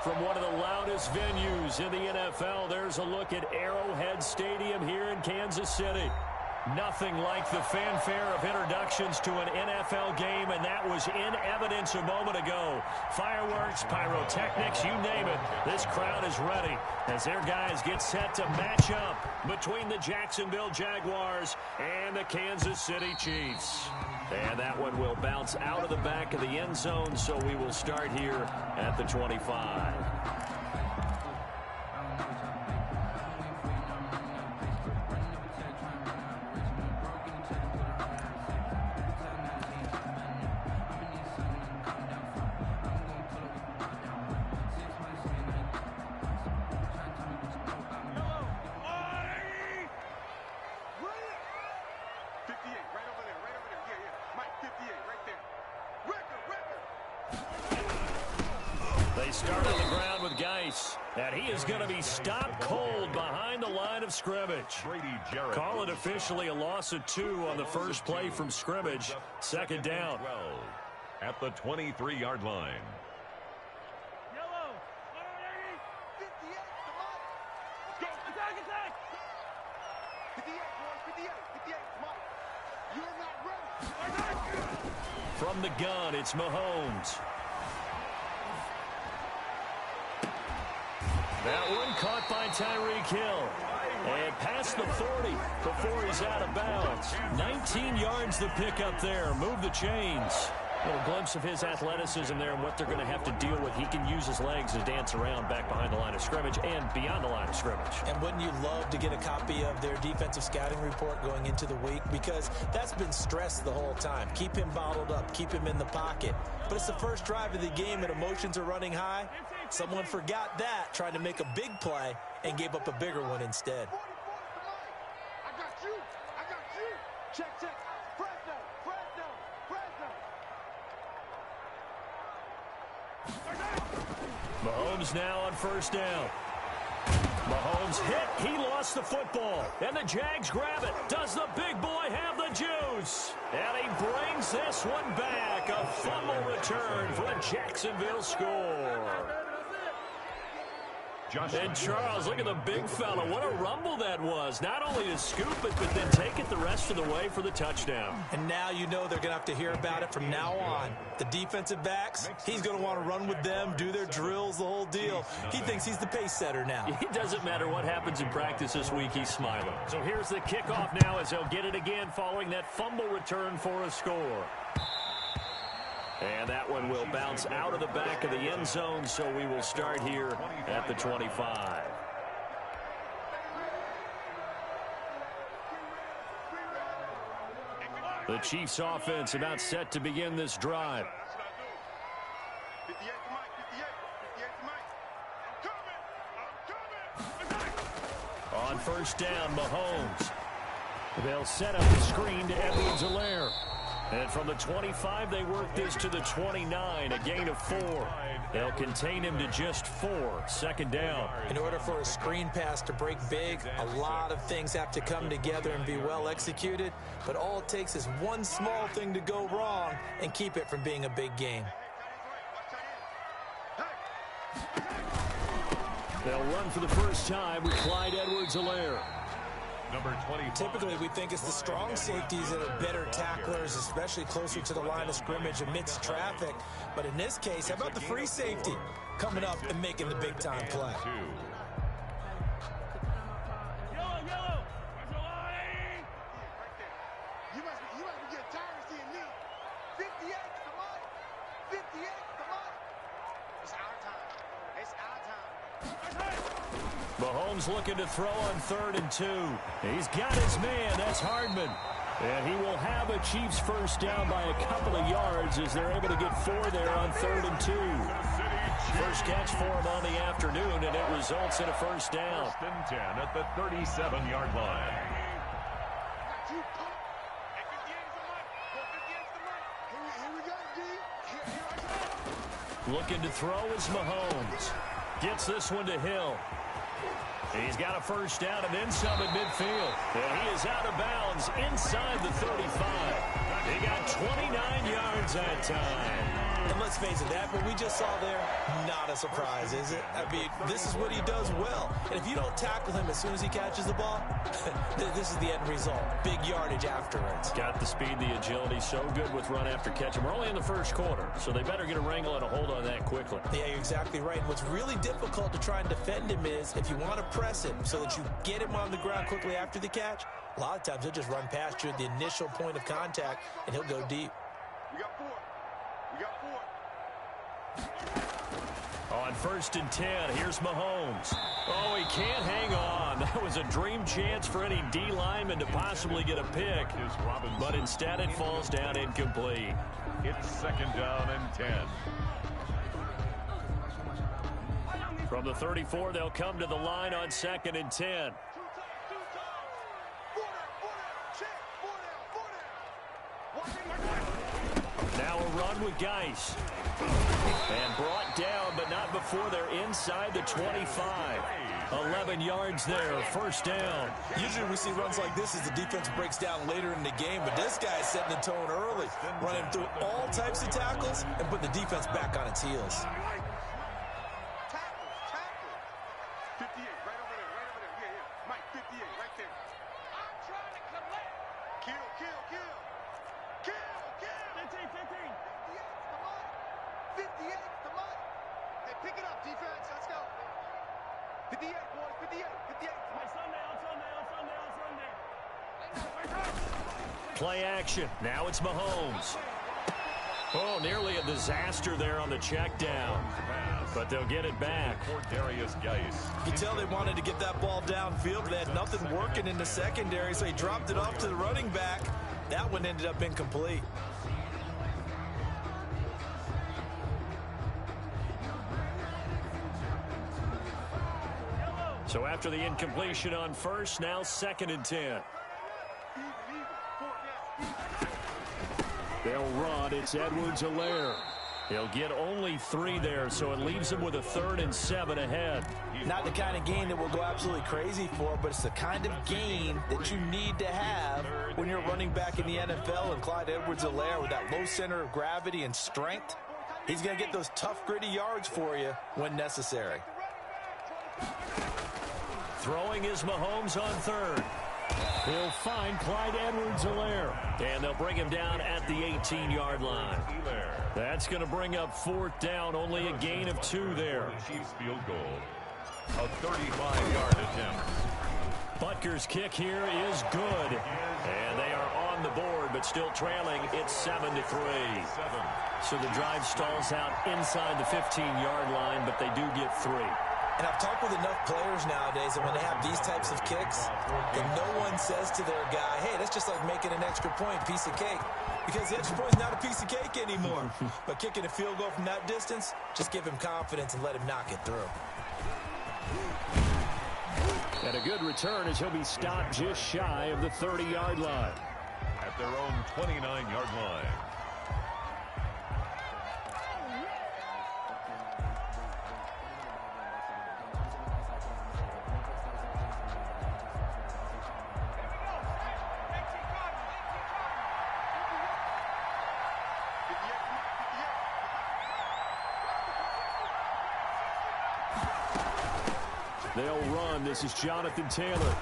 from one of the loudest venues in the NFL. There's a look at Arrowhead Stadium here in Kansas City. Nothing like the fanfare of introductions to an NFL game, and that was in evidence a moment ago. Fireworks, pyrotechnics, you name it. This crowd is ready as their guys get set to match up between the Jacksonville Jaguars and the Kansas City Chiefs. And that one will bounce out of the back of the end zone, so we will start here at the 25. They start on the ground with Geis, and he is going to be stopped cold behind the line of scrimmage. Call it officially a loss of 2 on the first play from scrimmage. Second down. At the 23-yard line. From the gun, it's Mahomes. That one caught by Tyreek Hill. And past the 40 before he's out of bounds. 19 yards the pickup there. Move the chains. A little glimpse of his athleticism there and what they're going to have to deal with. He can use his legs to dance around back behind the line of scrimmage and beyond the line of scrimmage. And wouldn't you love to get a copy of their defensive scouting report going into the week? Because that's been stressed the whole time. Keep him bottled up. Keep him in the pocket. But it's the first drive of the game and emotions are running high. Someone forgot that, trying to make a big play, and gave up a bigger one instead. I got you. Check. Mahomes now on first down. Mahomes hit. He lost the football. And the Jags grab it. Does the big boy have the juice? And he brings this one back. A fumble return for a Jacksonville score. And Charles, look at the big fella. What a rumble that was. Not only to scoop it, but then take it the rest of the way for the touchdown. And now you know they're going to have to hear about it from now on. The defensive backs, he's going to want to run with them, do their drills, the whole deal. He thinks he's the pace setter now. It doesn't matter what happens in practice this week, he's smiling. So here's the kickoff now as they'll get it again following that fumble return for a score. And that one will bounce out of the back of the end zone, so we will start here at the 25. The Chiefs offense about set to begin this drive. On first down, Mahomes. They'll set up the screen to Edwards-Helaire. And from the 25, they work this to the 29, a gain of 4. They'll contain him to just 4. Second down. In order for a screen pass to break big, a lot of things have to come together and be well executed. But all it takes is one small thing to go wrong and keep it from being a big game. They'll run for the first time with Clyde Edwards-Helaire. Number 20. Typically, we think it's the strong safeties that are better tacklers, especially closer to the line of scrimmage amidst traffic. But in this case, how about the free safety coming up and making the big-time play? Yellow. You must be getting tired of seeing me. 58, come on. 58, come on. It's our time. Mahomes looking to throw on 3rd and 2. He's got his man. That's Hardman. And he will have a Chiefs first down by a couple of yards as they're able to get 4 there on 3rd and 2. First catch for him on the afternoon, and it results in a first down. 1st and 10 at the 37-yard line. Looking to throw is Mahomes. Gets this one to Hill. He's got a first down and then some at midfield. And he is out of bounds inside the 35. He got 29 yards yards that time. And let's face it, that what we just saw there, not a surprise, is it? I mean, this is what he does well. And if you don't tackle him as soon as he catches the ball, this is the end result. Big yardage afterwards. Got the speed, the agility, so good with run after catch. And we're only in the first quarter, so they better get a wrangle and a hold on that quickly. Yeah, you're exactly right. And what's really difficult to try and defend him is if you want to press him so that you get him on the ground quickly after the catch, a lot of times he'll just run past you at the initial point of contact, and he'll go deep. We got 4. We got 4. On 1st and 10, here's Mahomes. Oh, he can't hang on. That was a dream chance for any D lineman to possibly get a pick, but instead it falls down incomplete. It's 2nd down and 10. From the 34, they'll come to the line on 2nd and 10. Now a run with Geis. And brought down, but not before they're inside the 25. 11 yards there, 1st down. Usually we see runs like this as the defense breaks down later in the game, but this guy's setting the tone early, running through all types of tackles and putting the defense back on its heels. Tackles, tackles. 58, right over there, right over there. Yeah, yeah. Mike, 58, right there. I'm trying to collect. Kill, kill, kill. Kill, kill. 15, 15. 58's the money. Hey, pick it up, defense. Let's go. 58, boys. 58, 58. My Sunday, on Sunday, on Sunday, on Sunday. Play action. Now it's Mahomes. Oh, nearly a disaster there on the check down. But they'll get it back. For Darius Geis. You tell they wanted to get that ball downfield, but they had nothing working in the secondary, so he dropped it off to the running back. That one ended up incomplete. So after the incompletion on 1st, now 2nd and 10. They'll run. It's Edwards-Helaire. He'll get only 3 there, so it leaves him with a 3rd and 7 ahead. Not the kind of gain that we'll go absolutely crazy for, but it's the kind of gain that you need to have when you're running back in the NFL. And Clyde Edwards-Helaire, with that low center of gravity and strength, he's going to get those tough, gritty yards for you when necessary. Throwing is Mahomes on 3rd. He'll find Clyde Edwards-Helaire. And they'll bring him down at the 18-yard line. That's going to bring up 4th down. Only a gain of 2 there. Chiefs field goal. A 35-yard attempt. Butker's kick here is good. And they are on the board, but still trailing. It's 7-3. So the drive stalls out inside the 15-yard line, but they do get 3. And I've talked with enough players nowadays, and when they have these types of kicks, then no one says to their guy, hey, that's just like making an extra point, piece of cake. Because the extra point is not a piece of cake anymore. But kicking a field goal from that distance, just give him confidence and let him knock it through. And a good return as he'll be stopped just shy of the 30-yard line. At their own 29-yard line. They'll run. This is Jonathan Taylor.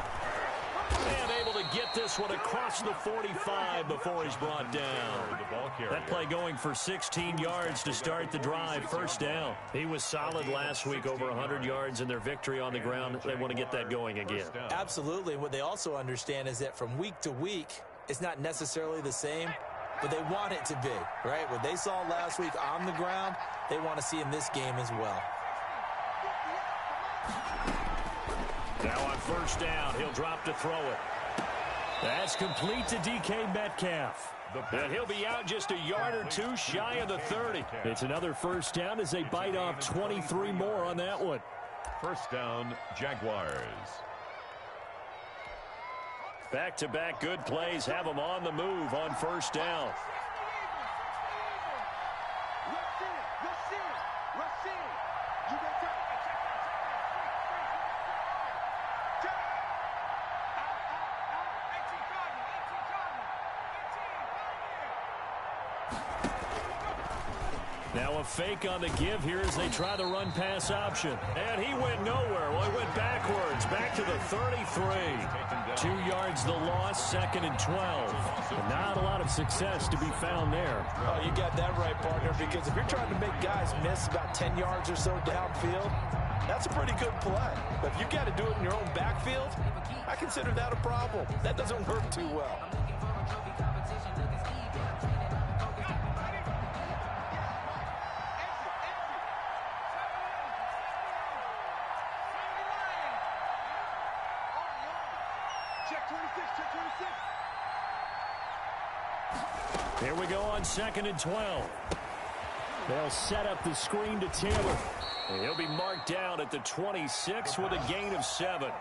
And able to get this one across the 45 before he's brought down. That play going for 16 yards to start the drive. 1st down. He was solid last week, over 100 yards in their victory on the ground. They want to get that going again. Absolutely. What they also understand is that from week to week, it's not necessarily the same, but they want it to be, right? What they saw last week on the ground, they want to see in this game as well. Now on 1st down, he'll drop to throw it. That's complete to DK Metcalf. And he'll be out just a yard or 2 shy of the 30. It's another 1st down as they bite off 23 more on that one. 1st down, Jaguars. Back-to-back good plays have them on the move on 1st down. Now a fake on the give here as they try the run-pass option. And he went nowhere. Well, he went backwards, back to the 33. 2 yards the loss, 2nd and 12. And not a lot of success to be found there. Oh, you got that right, partner, because if you're trying to make guys miss about 10 yards or so downfield, that's a pretty good play. But if you've got to do it in your own backfield, I consider that a problem. That doesn't work too well. Check 26, check 26. Here we go on 2nd and 12. They'll set up the screen to Taylor. And he'll be marked down at the 26 with a gain of 7.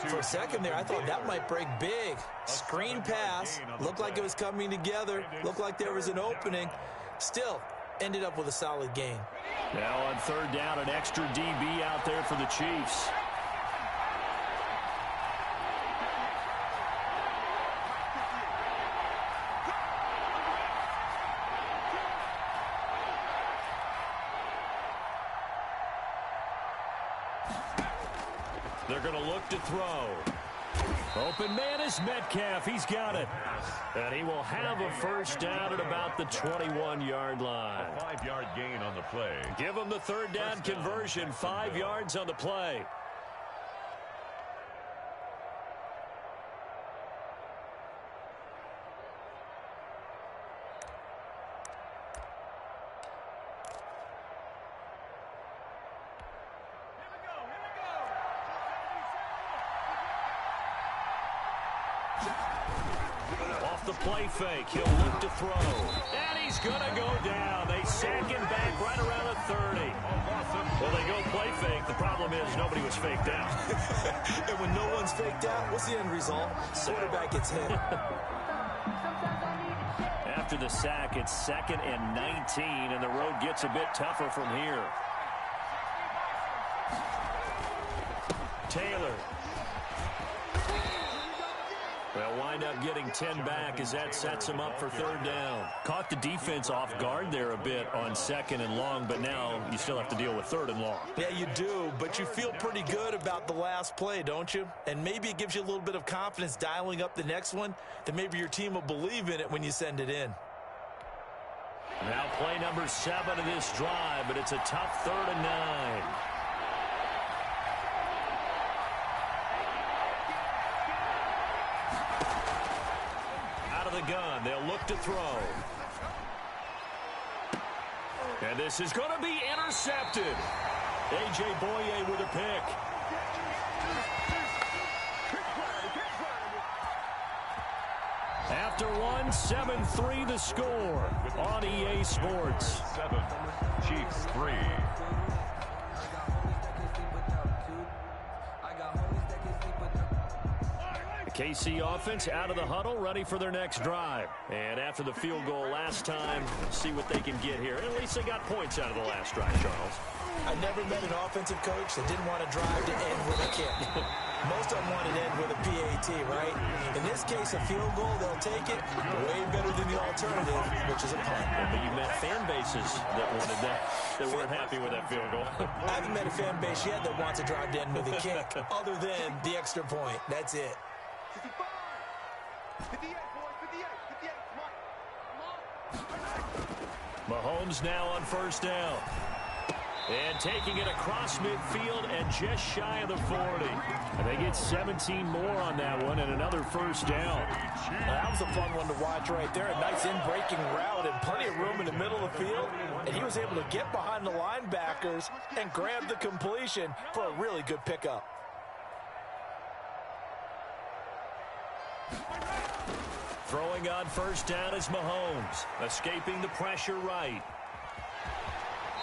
For a second there, I thought that might break big. Screen pass. Looked like it was coming together. Looked like there was an opening. Still, ended up with a solid gain. Now on 3rd down, an extra DB out there for the Chiefs. They're going to look to throw. Open man is Metcalf. He's got it. And he will have a first down at about the 21-yard line. A 5-yard gain on the play. Give him the 3rd down conversion. 5 yards on the play. Off the play fake, he'll look to throw. And he's going to go down. They sack him back right around the 30. Well, they go play fake. The problem is nobody was faked out. And when no one's faked out, what's the end result? Quarterback gets hit. After the sack, it's 2nd and 19, and the road gets a bit tougher from here. Taylor. They'll wind up getting 10 back as that sets them up for 3rd down. Caught the defense off guard there a bit on 2nd and long, but now you still have to deal with 3rd and long. Yeah, you do, but you feel pretty good about the last play, don't you? And maybe it gives you a little bit of confidence dialing up the next one, that maybe your team will believe in it when you send it in. Now play number 7 of this drive, but it's a tough 3rd and 9. The gun. They'll look to throw. And this is going to be intercepted. A.J. Boye with a pick. After one, 7-3 the score on EA Sports. 7, Chiefs 3. KC offense out of the huddle, ready for their next drive. And after the field goal last time, see what they can get here. At least they got points out of the last drive, Charles. I never met an offensive coach that didn't want to drive to end with a kick. Most of them want to end with a PAT, right? In this case, a field goal, they'll take it. Way better than the alternative, which is a punt. But you met fan bases that wanted that, that weren't happy with that field goal. I haven't met a fan base yet that wants to drive to end with a kick, other than the extra point. That's it. 55. 58, boys, 58, 58. Mahomes now on 1st down. And taking it across midfield and just shy of the 40. And they get 17 more on that one and another 1st down. That was a fun one to watch right there. A nice in-breaking route and plenty of room in the middle of the field. And he was able to get behind the linebackers and grab the completion for a really good pickup. Throwing on 1st down is Mahomes. Escaping the pressure right.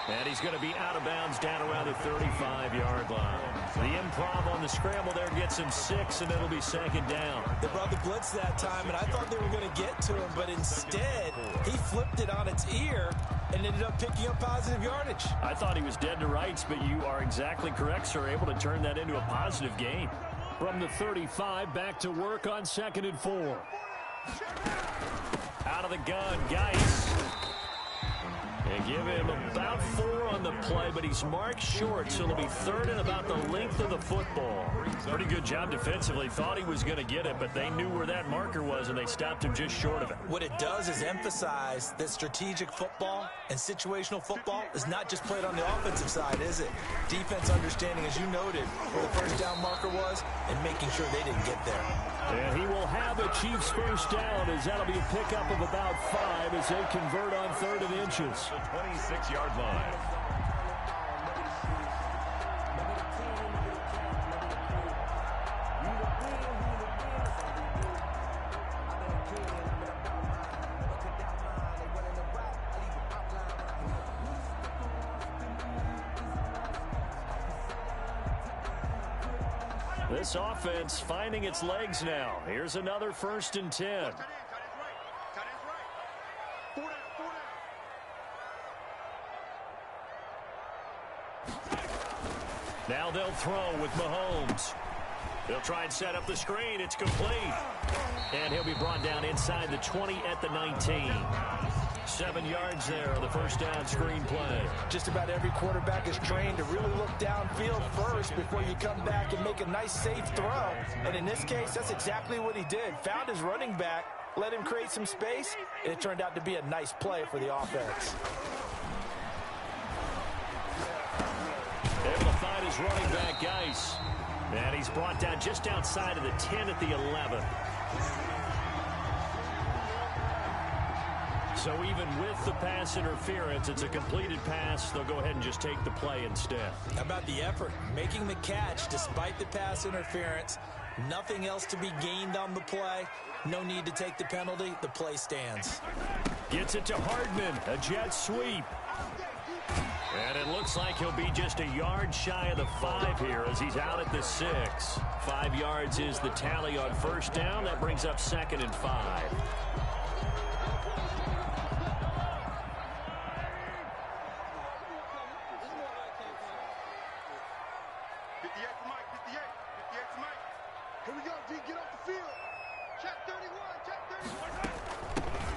And he's going to be out of bounds down around the 35-yard line. The improv on the scramble there gets him 6, and it'll be 2nd down. They brought the blitz that time, and I thought they were going to get to him, but instead, he flipped it on its ear and ended up picking up positive yardage. I thought he was dead to rights, but you are exactly correct, sir. Able to turn that into a positive gain. From the 35, back to work on 2nd and 4. Out of the gun, Geis. They give him about 4 on the play, but he's marked short, so it'll be 3rd and about the length of the football. Pretty good job defensively. Thought he was going to get it, but they knew where that marker was, and they stopped him just short of it. What it does is emphasize that strategic football and situational football is not just played on the offensive side, is it? Defense understanding, as you noted, where the first down marker was and making sure they didn't get there. And he will have a Chiefs first down, as that'll be a pickup of about 5 as they convert on 3rd and inches. The 26-yard line. This offense finding its legs now. Here's another 1st and 10. Tight ends right. Tight ends right. 4 down, 4 down. Now they'll throw with Mahomes. They'll try and set up the screen. It's complete. And he'll be brought down inside the 20 at the 19. 7 yards there on the first down screen play. Just about every quarterback is trained to really look downfield first before you come back and make a nice, safe throw. And in this case, that's exactly what he did. Found his running back, let him create some space, and it turned out to be a nice play for the offense. Able to find his running back, Geis. And he's brought down just outside of the 10 at the 11. So even with the pass interference, it's a completed pass. They'll go ahead and just take the play instead. How about the effort? Making the catch despite the pass interference. Nothing else to be gained on the play. No need to take the penalty. The play stands. Gets it to Hardman. A jet sweep. And it looks like he'll be just a yard shy of the 5 here as he's out at the 6. 5 yards is the tally on first down. That brings up 2nd and 5.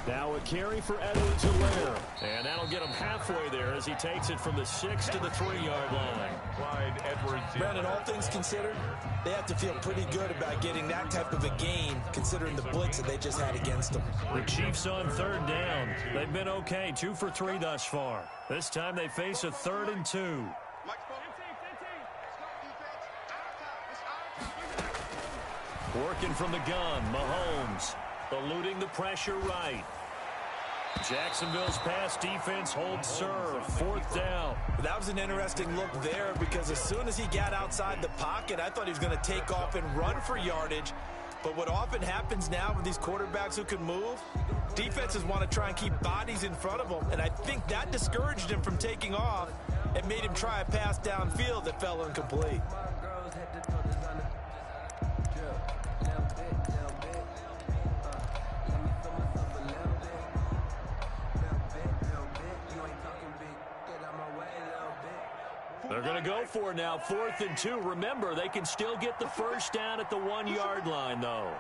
Now a carry for Edwards-Helaire. And that'll get him halfway there as he takes it from the 6 to the 3-yard line. Clyde Edwards. Brandon, all things considered, they have to feel pretty good about getting that type of a gain considering the blitz that they just had against them. The Chiefs on 3rd down. They've been okay, 2 for 3 thus far. This time they face a 3rd and 2. Working from the gun, Mahomes. Eluding the pressure right. Jacksonville's pass defense holds serve. 4th down. That was an interesting look there because as soon as he got outside the pocket, I thought he was going to take off and run for yardage. But what often happens now with these quarterbacks who can move, defenses want to try and keep bodies in front of them. And I think that discouraged him from taking off and made him try a pass downfield that fell incomplete. They're going to go for it now, 4th and 2. Remember, they can still get the first down at the 1-yard line, though.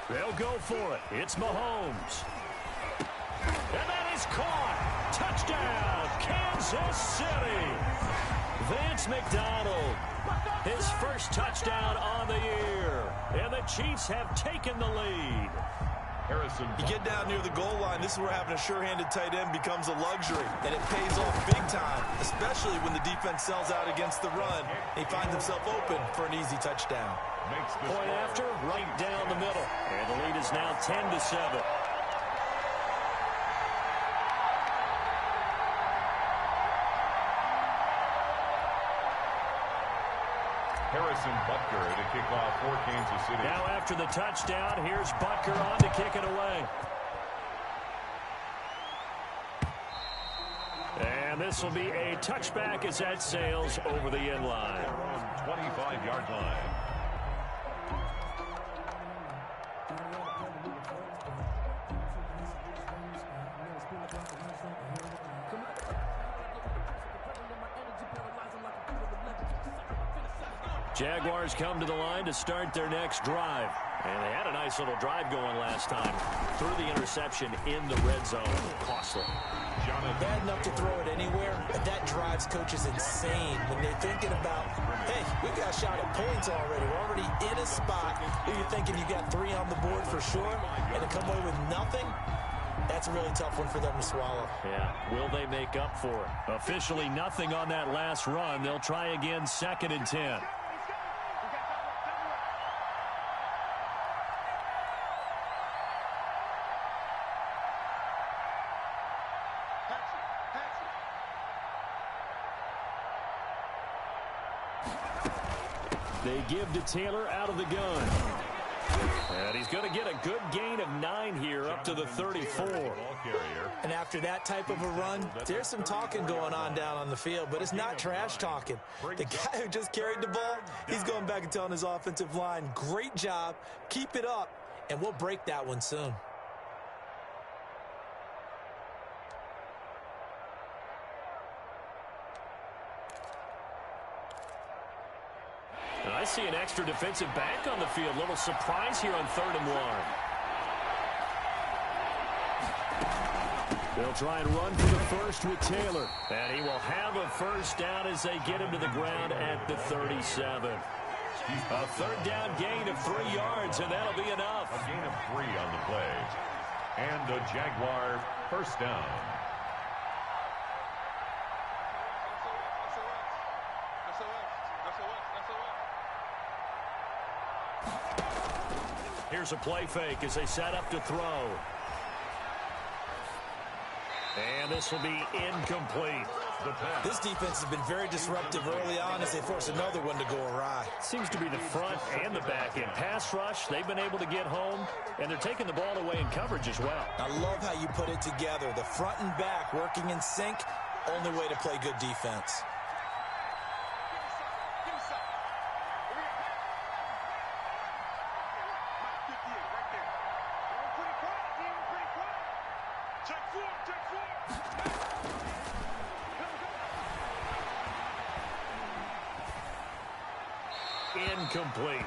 They'll go for it. It's Mahomes. And that is caught. Touchdown, Kansas City. Vance McDonald, his first touchdown on the year. And the Chiefs have taken the lead. Harrison. You get down near the goal line, this is where having a sure-handed tight end becomes a luxury. And it pays off big time, especially when the defense sells out against the run. He finds himself open for an easy touchdown. Point after, right down the middle. And the lead is now 10-7. Harrison Butker to kick off for Kansas City. Now after the touchdown, here's Butker on to kick it away. And this will be a touchback as that sails over the end line. 25-yard line. Jaguars come to the line to start their next drive. And they had a nice little drive going last time. Threw the interception in the red zone. Costly. Bad enough to throw it anywhere, but that drives coaches insane when they're thinking about, hey, we got a shot at points already. We're already in a spot where you're thinking you got 3 on the board for sure, and to come away with nothing, that's a really tough one for them to swallow. Yeah, will they make up for it? Officially nothing on that last run. They'll try again, 2nd and 10. They give to Taylor out of the gun. And he's going to get a good gain of 9 here up to the 34. And after that type of a run, there's some talking going on down on the field, but it's not trash talking. The guy who just carried the ball, he's going back and telling his offensive line, great job, keep it up, and we'll break that one soon. And I see an extra defensive back on the field. Little surprise here on 3rd and 1. They'll try and run for the first with Taylor. And he will have a first down as they get him to the ground at the 37. A 3rd down gain of 3 yards, and that'll be enough. A gain of 3 on the play. And a Jaguar first down. Here's a play fake as they set up to throw. And this will be incomplete. This defense has been very disruptive early on as they force another one to go awry. Seems to be the front and the back end. Pass rush, they've been able to get home, and they're taking the ball away in coverage as well. I love how you put it together. The front and back working in sync, only way to play good defense. Incomplete.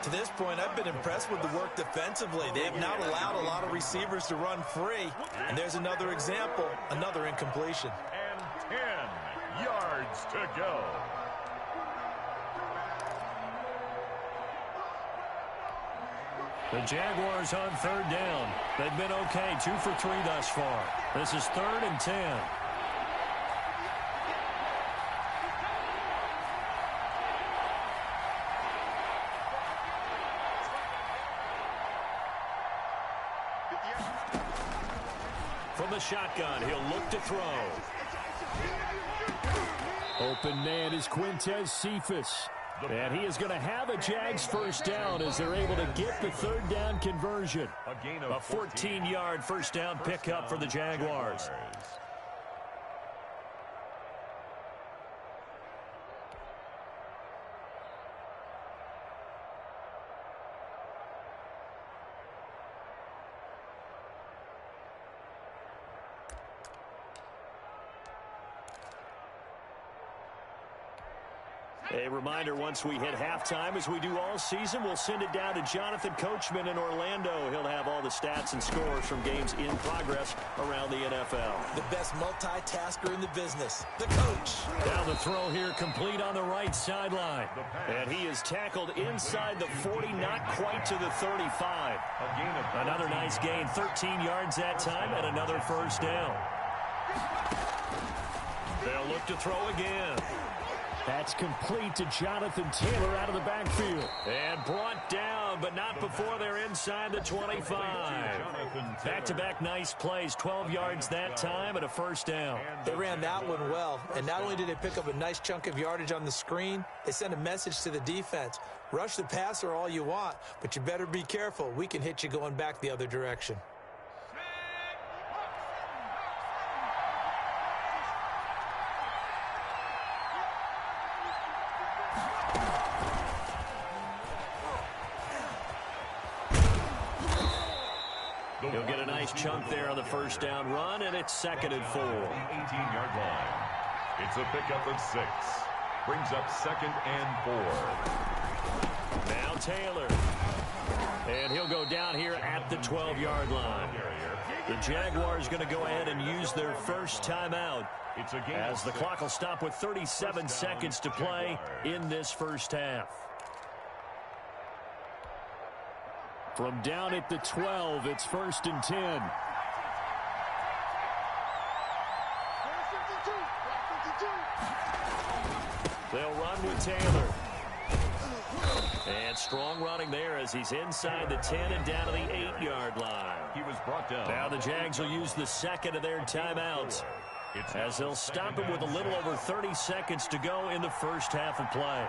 To this point, I've been impressed with the work defensively. They have not allowed a lot of receivers to run free. And there's another example, another incompletion. And 10 yards to go. The Jaguars on 3rd down. They've been okay, 2 for 3 thus far. This is 3rd and 10. From the shotgun, he'll look to throw. Open man is Quintez Cephas. And he is going to have a Jags first down as they're able to get the 3rd down conversion. A 14-yard first down pickup for the Jaguars. A reminder, once we hit halftime, as we do all season, we'll send it down to Jonathan Coachman in Orlando. He'll have all the stats and scores from games in progress around the NFL. The best multitasker in the business, the coach. Down the throw here, complete on the right sideline. And he is tackled inside the 40, not quite to the 35. Another nice gain, 13 yards that time, and another first down. They'll look to throw again. That's complete to Jonathan Taylor out of the backfield. And brought down, but not before they're inside the 25. Back-to-back nice plays, 12 yards that time and a first down. They ran that one well, and not only did they pick up a nice chunk of yardage on the screen, they sent a message to the defense. Rush the passer all you want, but you better be careful. We can hit you going back the other direction. He'll get a nice chunk there on the first down run, and it's 2nd and 4. 18-yard line. It's a pickup of 6. Brings up 2nd and 4. Now Taylor. And he'll go down here at the 12-yard line. The Jaguars going to go ahead and use their first timeout as the clock will stop with 37 seconds to play in this first half. From down at the 12, it's 1st and 10. They'll run with Taylor. And strong running there as he's inside the 10 and down to the 8-yard line. He was brought down. Now the Jags will use the second of their timeouts as they'll stop him with a little over 30 seconds to go in the first half of play.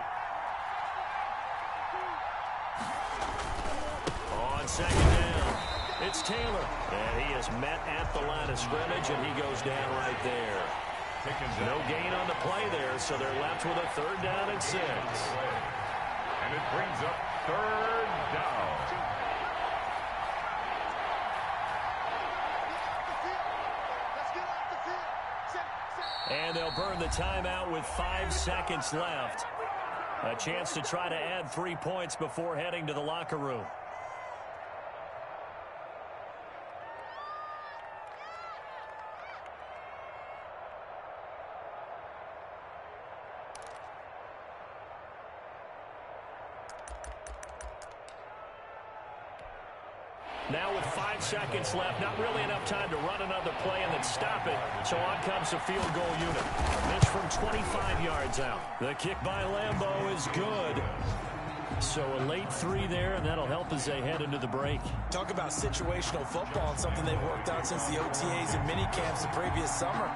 On second down, it's Taylor. And he is met at the line of scrimmage, and he goes down right there. No gain on the play there, so they're left with a 3rd down and 6. And it brings up 3rd down. And they'll burn the timeout with 5 seconds left. A chance to try to add 3 points before heading to the locker room. Now with 5 seconds left, not really enough time to run another play and then stop it. So on comes the field goal unit. This from 25 yards out. The kick by Lambeau is good. So a late 3 there, and that'll help as they head into the break. Talk about situational football and something they've worked out since the OTAs and mini camps the previous summer.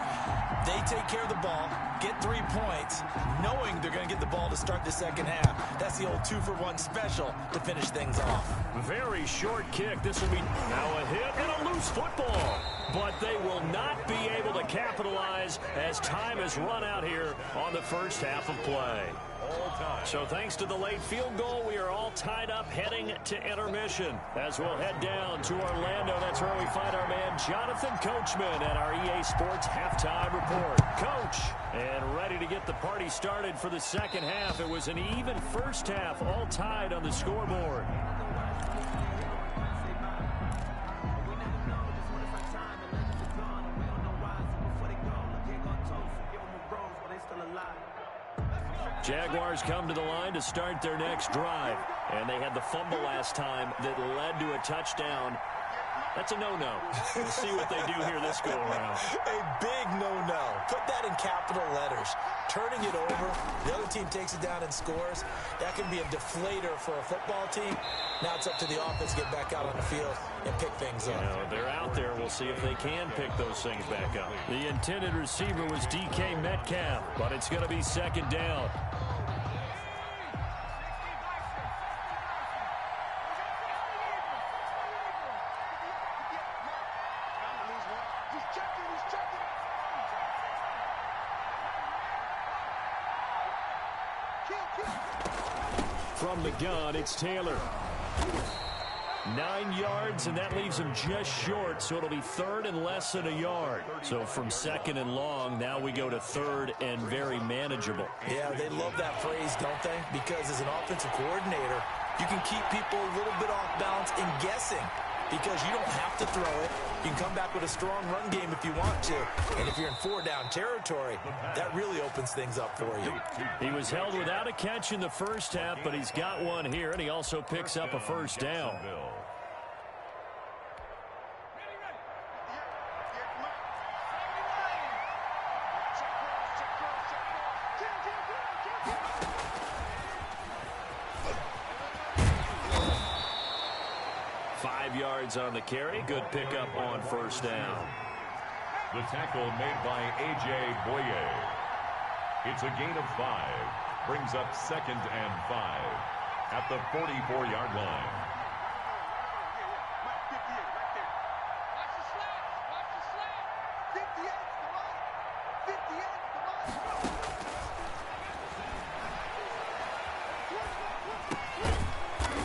They take care of the ball, get 3 points, knowing they're going to get the ball to start the second half. That's the old 2-for-1 special to finish things off. Very short kick. This will be now a hit and a loose football. But they will not be able to capitalize as time has run out here on the first half of play. So thanks to the late field goal, we are all tied up heading to intermission. As we'll head down to Orlando, that's where we find our man Jonathan Coachman at our EA Sports Halftime Report. Coach, and ready to get the party started for the second half. It was an even first half, all tied on the scoreboard. Jaguars come to the line to start their next drive. And they had the fumble last time that led to a touchdown. That's a no-no. We'll see what they do here this go-around. A big no-no. Put that in capital letters. Turning it over, the other team takes it down and scores. That can be a deflator for a football team. Now it's up to the offense to get back out on the field and pick things up. They're out there. We'll see if they can pick those things back up. The intended receiver was DK Metcalf, but it's going to be second down. From the gun, it's Taylor. 9 yards, and that leaves him just short, so it'll be 3rd and less than a yard. So from 2nd and long, now we go to 3rd and very manageable. Yeah, they love that phrase, don't they? Because as an offensive coordinator, you can keep people a little bit off balance and guessing. Because you don't have to throw it. You can come back with a strong run game if you want to. And if you're in 4-down territory, that really opens things up for you. He was held without a catch in the first half, but he's got one here, and he also picks up a first down. On the carry. Good pickup on first down. The tackle made by A.J. Boye. It's a gain of 5. Brings up 2nd and 5 at the 44-yard line.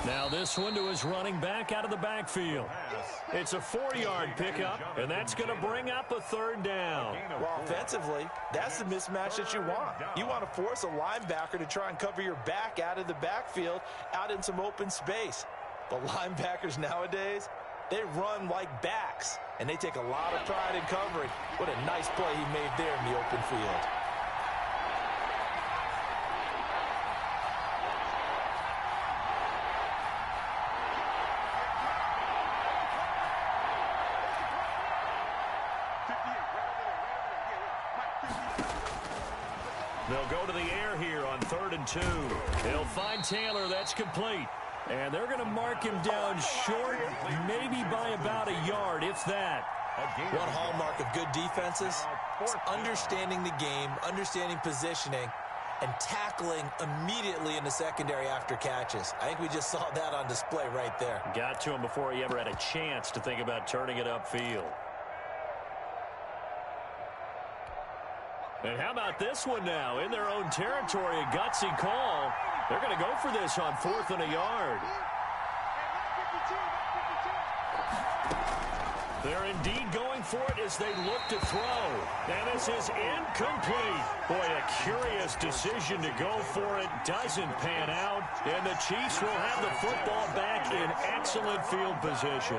Now this one to his running back out of the backfield. It's a 4-yard pickup, and that's going to bring up a 3rd down. Well, offensively, that's the mismatch that you want. You want to force a linebacker to try and cover your back out of the backfield, out in some open space. The linebackers nowadays, they run like backs, and they take a lot of pride in covering. What a nice play he made there in the open field. They'll go to the air here on 3rd and 2. They'll find Taylor. That's complete. And they're going to mark him down short, maybe by about a yard, if that. One hallmark of good defenses is understanding the game, understanding positioning, and tackling immediately in the secondary after catches. I think we just saw that on display right there. Got to him before he ever had a chance to think about turning it upfield. And how about this one now? In their own territory, a gutsy call. They're going to go for this on 4th and a yard. They're indeed going for it as they look to throw. And this is incomplete. Boy, a curious decision to go for it. Doesn't pan out. And the Chiefs will have the football back in excellent field position.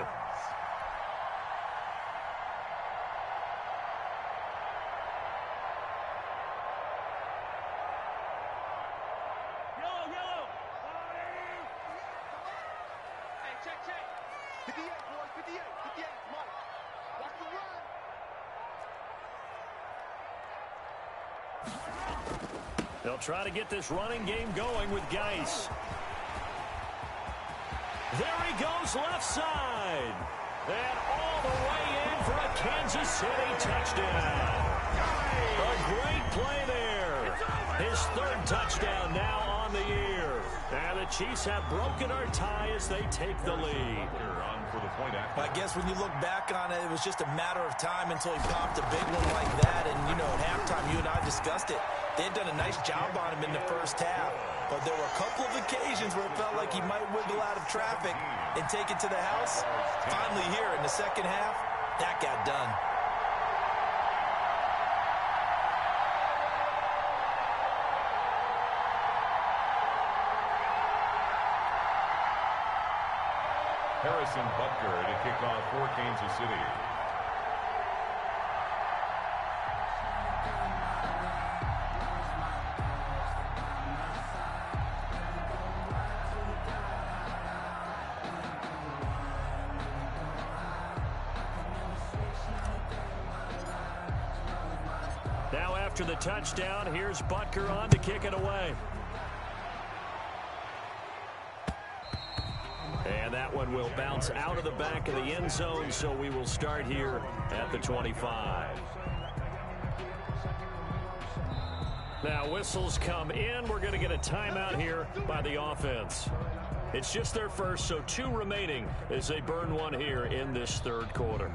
They'll try to get this running game going with Geis. There he goes left side. And all the way in for a Kansas City touchdown. A great play there. His 3rd touchdown now on the year. And the Chiefs have broken our tie as they take the lead. I guess when you look back on it, it was just a matter of time until he popped a big one like that. And, you know, at halftime, you and I discussed it. They had done a nice job on him in the first half. But there were a couple of occasions where it felt like he might wiggle out of traffic and take it to the house. Finally here in the second half, that got done. Harrison Butker to kick off for Kansas City. Now after the touchdown, here's Butker on to kick it away. And that one will bounce out of the back of the end zone, so we will start here at the 25. Now whistles come in. We're going to get a timeout here by the offense. It's just their first, so 2 remaining as they burn one here in this 3rd quarter.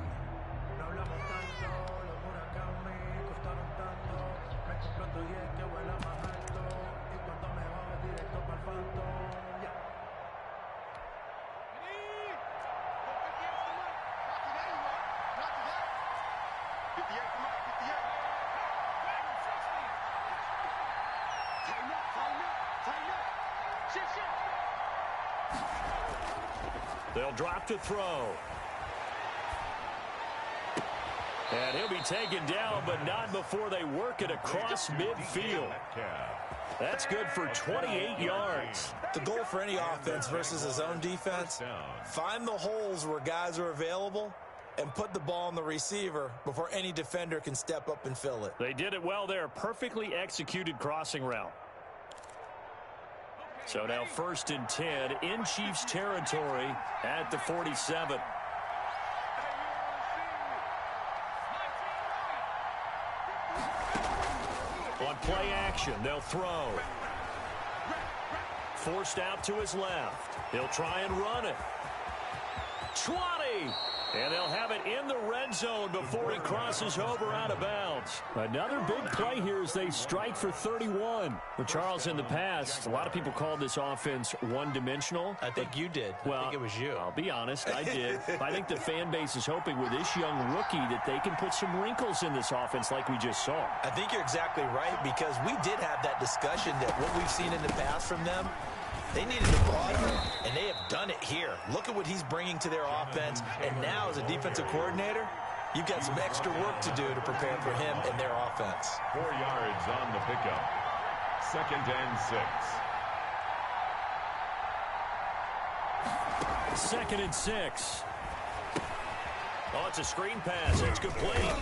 They'll drop to throw. And he'll be taken down, but not before they work it across midfield. That's good for 28 yards. The goal for any offense versus his own defense, find the holes where guys are available and put the ball on the receiver before any defender can step up and fill it. They did it well there. Perfectly executed crossing route. So now 1st and 10 in Chiefs territory at the 47. On play action, they'll throw. Forced out to his left. He'll try and run it. 20! And they'll have it in the red zone before he crosses over out of bounds. Another big play here as they strike for 31. Well, Charles, in the past, a lot of people called this offense one-dimensional. I think you did. Well, I think it was you. I'll be honest, I did. I think the fan base is hoping with this young rookie that they can put some wrinkles in this offense like we just saw. I think you're exactly right, because we did have that discussion that what we've seen in the past from them, They needed to block him, and they have done it here. Look at what he's bringing to their offense, and now as a defensive coordinator, you've got some extra work to do to prepare for him and their offense. 4 yards on the pickup. 2nd and 6. 2nd and 6. Oh, it's a screen pass. It's complete.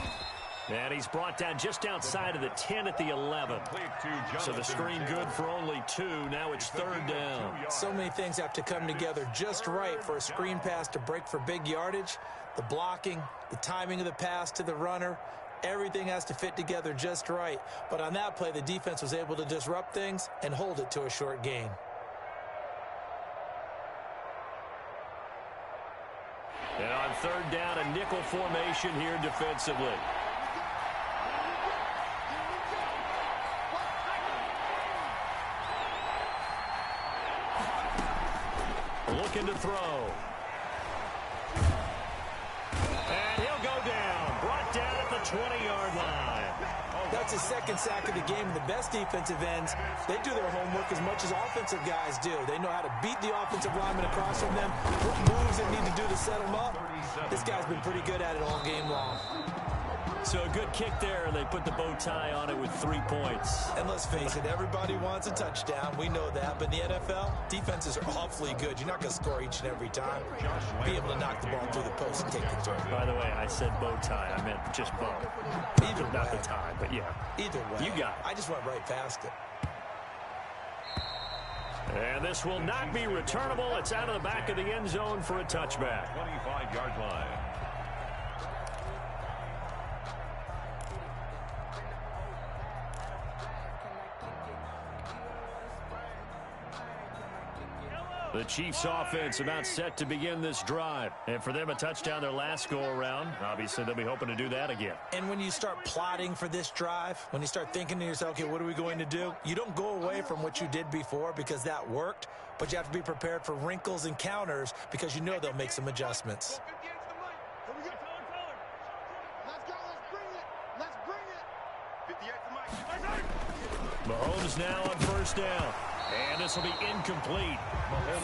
And he's brought down just outside of the 10 at the 11. So the screen good for only 2. Now it's 3rd down. So many things have to come together just right for a screen pass to break for big yardage. The blocking, the timing of the pass to the runner, everything has to fit together just right. But on that play, the defense was able to disrupt things and hold it to a short gain. And on 3rd down, a nickel formation here defensively. Looking to throw. And he'll go down. Brought down at the 20-yard line. That's his 2nd sack of the game. And the best defensive ends, they do their homework as much as offensive guys do. They know how to beat the offensive lineman across from them, what moves they need to do to set them up. This guy's been pretty good at it all game long. So a good kick there, and they put the bow tie on it with 3 points. And let's face it, everybody wants a touchdown. We know that. But in the NFL, defenses are awfully good. You're not going to score each and every time. Be able to knock the ball through the post and take the throw. By the way, I said bow tie. I meant just bow. Either way. Not the tie, but yeah. Either way. You got it. I just went right past it. And this will not be returnable. It's out of the back of the end zone for a touchback. 25-yard line. The Chiefs offense about set to begin this drive. And for them, a touchdown their last go-around. Obviously, they'll be hoping to do that again. And when you start plotting for this drive, when you start thinking to yourself, okay, what are we going to do? You don't go away from what you did before because that worked, but you have to be prepared for wrinkles and counters because you know they'll make some adjustments. Mahomes now on 1st down. And this will be incomplete.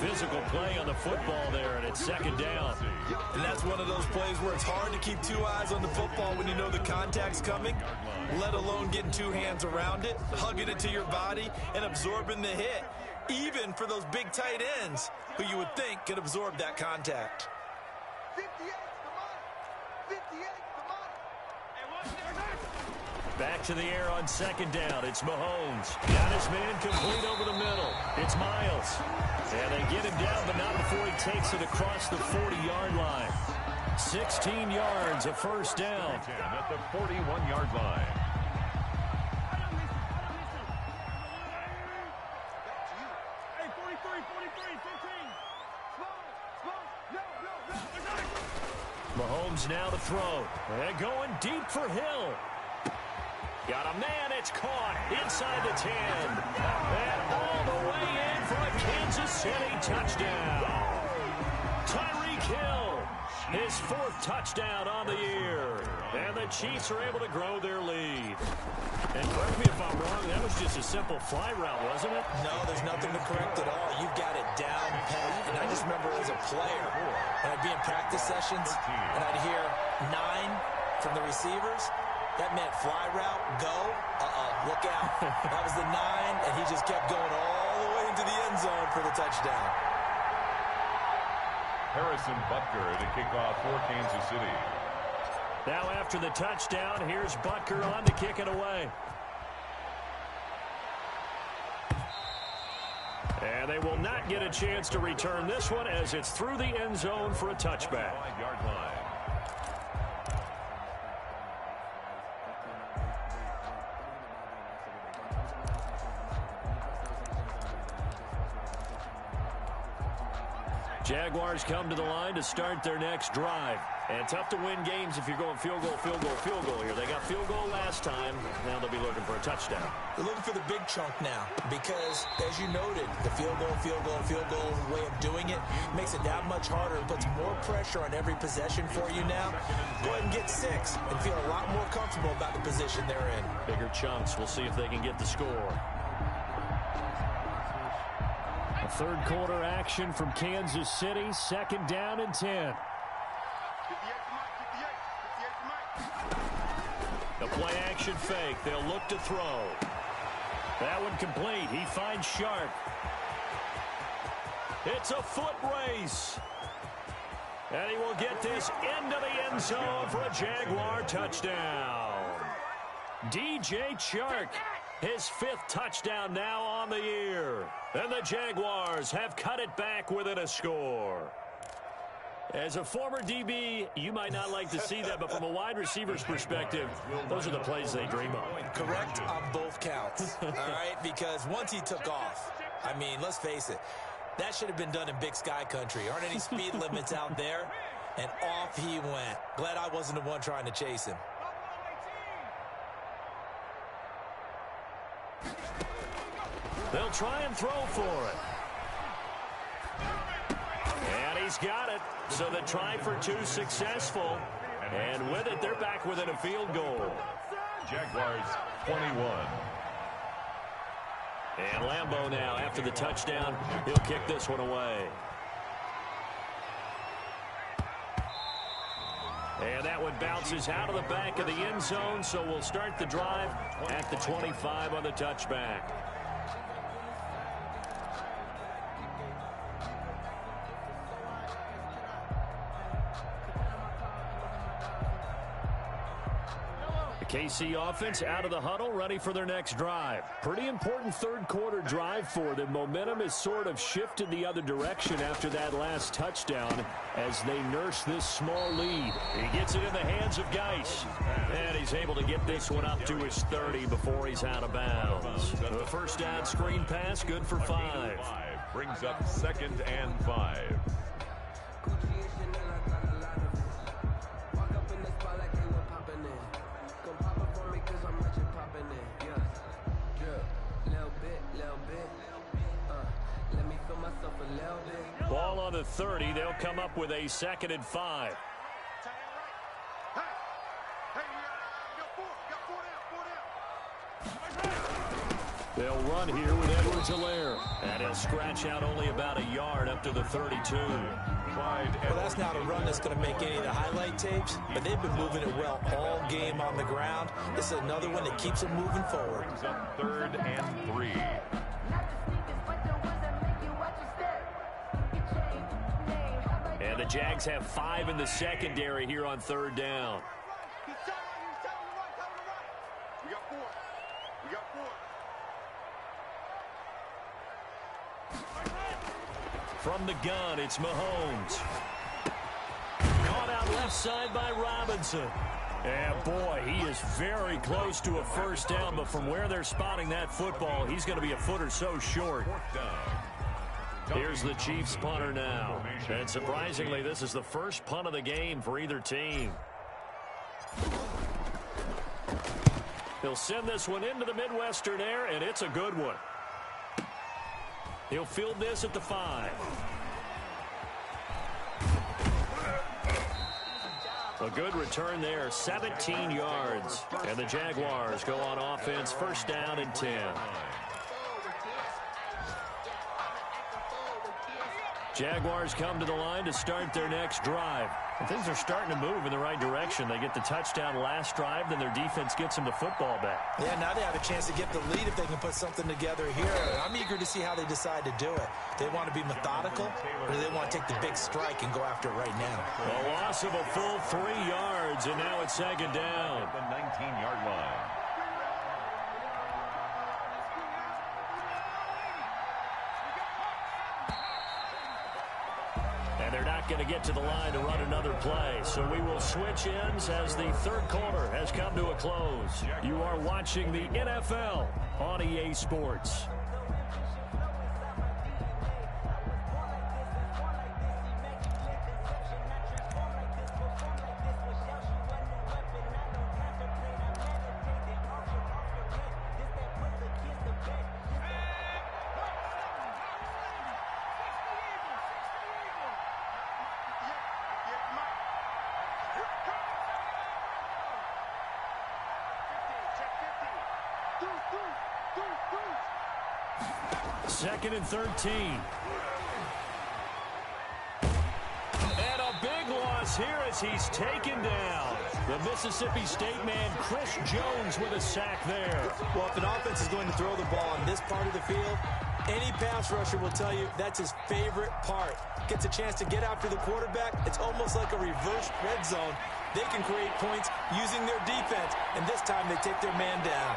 Physical play on the football there, and it's 2nd down. And that's one of those plays where it's hard to keep 2 eyes on the football when you know the contact's coming, let alone getting 2 hands around it, hugging it to your body, and absorbing the hit, even for those big tight ends who you would think could absorb that contact. 58, Back to the air on 2nd down. It's Mahomes. Got his man complete over the middle. It's Miles. And they get him down, but not before he takes it across the 40-yard line. 16 yards, a 1st down. At the 41-yard line. Mahomes now to throw. And going deep for Hill. Got a man, it's caught inside the 10. And all the way in for a Kansas City touchdown. Tyreek Hill, his 4th touchdown on the year. And the Chiefs are able to grow their lead. And correct me if I'm wrong, that was just a simple fly route, wasn't it? No, there's nothing to correct at all. You've got it down pat. And I just remember as a player, when I'd be in practice sessions, and I'd hear 9 from the receivers, that meant fly route, go, look out. That was the 9, and he just kept going all the way into the end zone for the touchdown. Harrison Butker to kick off for Kansas City. Now after the touchdown, here's Butker on to kick it away. And they will not get a chance to return this one as it's through the end zone for a touchback. 5-yard line. Jaguars come to the line to start their next drive. And tough to win games if you're going field goal, field goal, field goal here. They got field goal last time. Now they'll be looking for a touchdown. They're looking for the big chunk now because, as you noted, the field goal way of doing it makes it that much harder. It puts more pressure on every possession for you now. Go ahead and get 6 and feel a lot more comfortable about the position they're in. Bigger chunks. We'll see if they can get the score. A Third quarter action from Kansas City. 2nd down and 10. The play action fake. They'll look to throw. That one complete. He finds Sharp. It's a foot race. And he will get this into the end zone for a Jaguar touchdown. DJ Chark, his 5th touchdown now on the year. And the Jaguars have cut it back within a score. As a former DB, you might not like to see that, but from a wide receiver's perspective, those are the plays they dream of. Correct on both counts, all right? Because once he took off, I mean, let's face it, that should have been done in Big Sky country. Aren't any speed limits out there? And off he went. Glad I wasn't the one trying to chase him. They'll try and throw for it. And he's got it. So the try for 2 successful. And with it, they're back within a field goal. Jaguars 21. And Lambeau now, after the touchdown, he'll kick this one away. And that one bounces out of the back of the end zone, so we'll start the drive at the 25 on the touchback. KC offense out of the huddle, ready for their next drive. Pretty important third quarter drive for them. Momentum has sort of shifted the other direction after that last touchdown as they nurse this small lead. He gets it in the hands of Geis. And he's able to get this one up to his 30 before he's out of bounds. The first down screen pass, good for 5. Brings up 2nd and 5. Ball on the 30. They'll come up with a 2nd and 5. They'll run here with Edwards-Helaire. And he'll scratch out only about a yard up to the 32. Well, that's not a run that's going to make any of the highlight tapes, but they've been moving it well all game on the ground. This is another one that keeps them moving forward. Brings up 3rd and 3. And the Jags have 5 in the secondary here on 3rd down. We got 4. We got 4. From the gun, it's Mahomes. Caught out left side by Robinson. And boy, he is very close to a first down, but from where they're spotting that football, he's going to be a foot or so short. Here's the Chiefs punter now. And surprisingly, this is the first punt of the game for either team. He'll send this one into the Midwestern air, and it's a good one. He'll field this at the 5. A good return there, 17 yards. And the Jaguars go on offense, first down and 10. Jaguars come to the line to start their next drive. And things are starting to move in the right direction. They get the touchdown last drive, then their defense gets them the football back. Yeah, now they have a chance to get the lead if they can put something together here. I'm eager to see how they decide to do it. They want to be methodical, or do they want to take the big strike and go after it right now? A loss of a full 3 yards, and now it's 2nd down. The 19-yard line. And they're not going to get to the line to run another play. So we will switch ends as the third quarter has come to a close. You are watching the NFL on EA Sports. 2nd and 13. And a big loss here as he's taken down. The Mississippi State man, Chris Jones, with a sack there. Well, if an offense is going to throw the ball on this part of the field, any pass rusher will tell you that's his favorite part. Gets a chance to get after the quarterback. It's almost like a reverse red zone. They can create points using their defense, and this time they take their man down.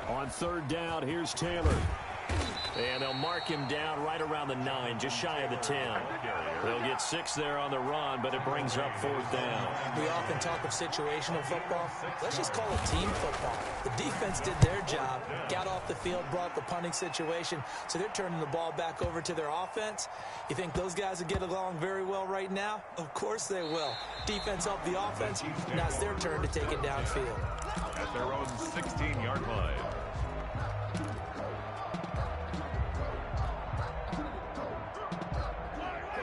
On 3rd down, here's Taylor. And they'll mark him down right around the 9, just shy of the 10. They'll get 6 there on the run, but it brings up 4th down. We often talk of situational football. Let's just call it team football. The defense did their job, got off the field, brought the punting situation, so they're turning the ball back over to their offense. You think those guys will get along very well right now? Of course they will. Defense helped the offense. Now it's their turn to take it downfield. At their own 16-yard line.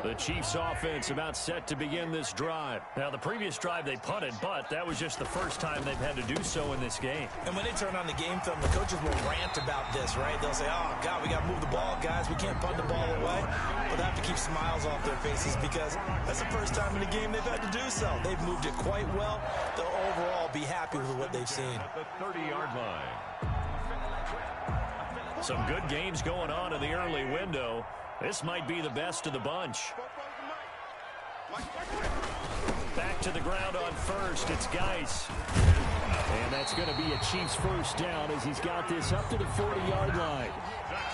The Chiefs offense about set to begin this drive. Now, the previous drive they punted, but that was just the first time they've had to do so in this game. And when they turn on the game film, the coaches will rant about this, right? They'll say, oh, God, we got to move the ball, guys. We can't punt the ball away. But they have to keep smiles off their faces because that's the first time in the game they've had to do so. They've moved it quite well. They'll overall be happy with what they've seen. At the 30-yard line. Some good games going on in the early window. This might be the best of the bunch. Back to the ground on 1st. It's Geis. And that's going to be a Chiefs 1st down as he's got this up to the 40-yard line.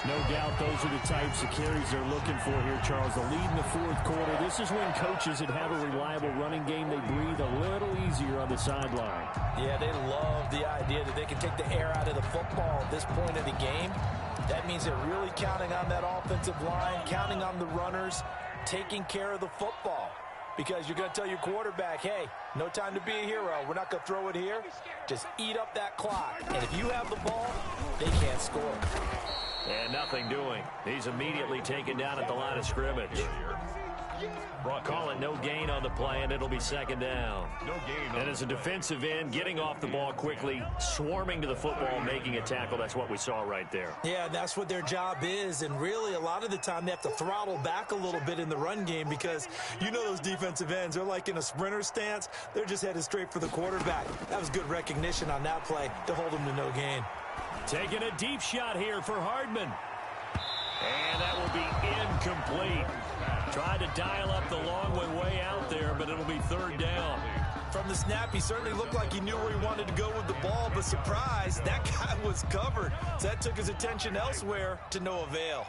No doubt those are the types of carries they're looking for here, Charles. The lead in the 4th quarter. This is when coaches that have a reliable running game, they breathe a little easier on the sideline. Yeah, they love the idea that they can take the air out of the football at this point of the game. That means they're really counting on that offensive line, counting on the runners, taking care of the football. Because you're going to tell your quarterback, hey, no time to be a hero. We're not going to throw it here. Just eat up that clock. And if you have the ball, they can't score. And nothing doing. He's immediately taken down at the line of scrimmage. Call it no gain on the play, and it'll be 2nd down. No gain. And as a defensive end, getting off the ball quickly, swarming to the football, making a tackle, that's what we saw right there. Yeah, that's what their job is, and really a lot of the time they have to throttle back a little bit in the run game because you know those defensive ends, they're like in a sprinter stance. They're just headed straight for the quarterback. That was good recognition on that play to hold them to no gain. Taking a deep shot here for Hardman. And that will be incomplete. Tried to dial up the long way out there, but it'll be 3rd down. From the snap, he certainly looked like he knew where he wanted to go with the ball, but surprise, that guy was covered. So that took his attention elsewhere to no avail.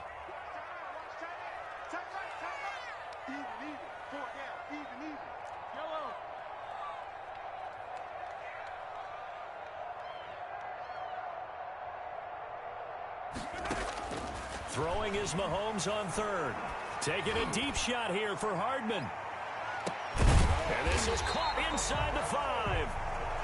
Throwing is Mahomes on 3rd. Taking a deep shot here for Hardman. And this is caught inside the 5.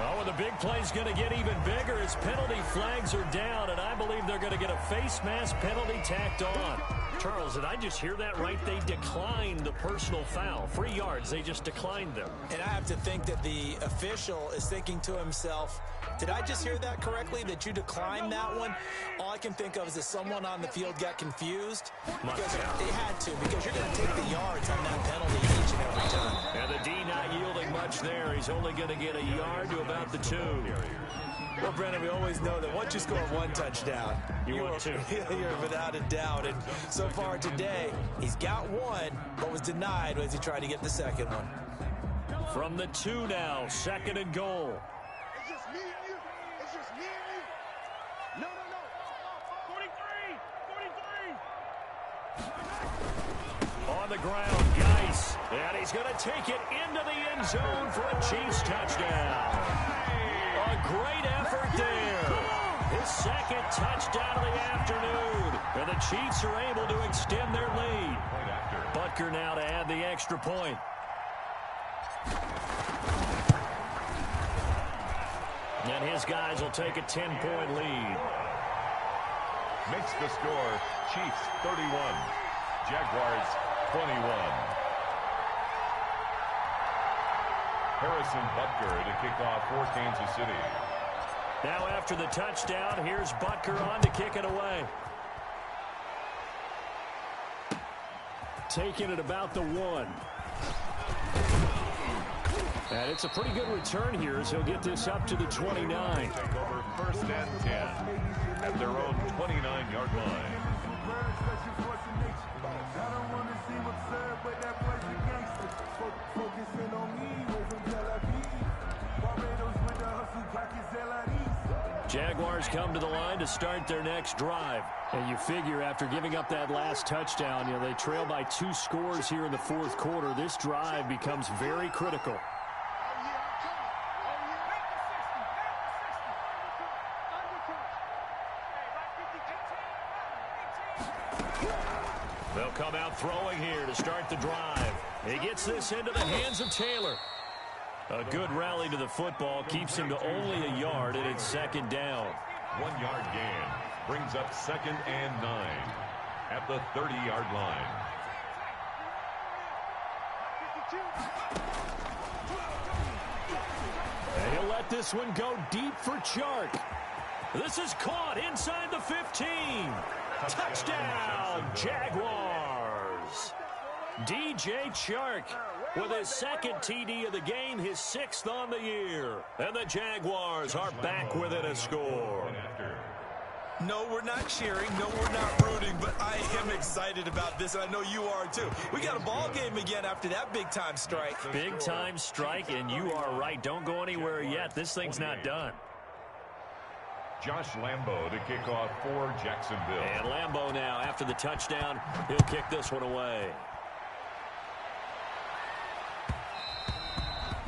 Oh, and the big play's going to get even bigger as penalty flags are down, and I believe they're going to get a face mask penalty tacked on. Charles, did I just hear that right? They declined the personal foul. 3 yards, they just declined them. And I have to think that the official is thinking to himself, did I just hear that correctly, that you declined that one? All I can think of is that someone on the field got confused. Because they had to, because you're going to take the yards on that penalty each and every time. And the D not yielding much there. He's only going to get a yard to about the 2. Well, Brennan, we always know that once you score 1 touchdown, you want 2. You're without a doubt. And so far today, he's got 1, but was denied as he tried to get the 2nd one. From the 2 now, 2nd and goal. It's just me and you. It's just me and you. No. 43. On the ground, Geis. And he's going to take it into the end zone for a Chiefs touchdown. A great effort there. His 2nd touchdown of the afternoon. And the Chiefs are able to extend their lead. Butker now to add the extra point. And his guys will take a 10-point lead. Makes the score Chiefs 31, Jaguars 21. Harrison Butker to kick off for Kansas City. Now after the touchdown, here's Butker on to kick it away. Taking it about the 1. And it's a pretty good return here as he'll get this up to the 29. Take over 1st and 10 at their own 29-yard line. Jaguars come to the line to start their next drive. And you figure after giving up that last touchdown, they trail by 2 scores here in the 4th quarter. This drive becomes very critical. They'll come out throwing here to start the drive. He gets this into the hands of Taylor. A good rally to the football keeps him to only a yard, and it's 2nd down. 1-yard gain brings up 2nd and 9 at the 30-yard line. And he'll let this one go deep for Chark. This is caught inside the 15. Touchdown, Jaguars. DJ Chark with his 2nd TD of the game, his 6th on the year. And the Jaguars are back within a score. No, we're not cheering. No, we're not rooting. But I am excited about this, and I know you are too. We got a ball game again after that big-time strike. Big-time strike, and you are right. Don't go anywhere yet. This thing's not done. Josh Lambo to kick off for Jacksonville. And Lambo now, after the touchdown, he'll kick this one away.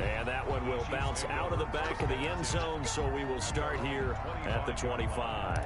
And that one will bounce out of the back of the end zone, so we will start here at the 25.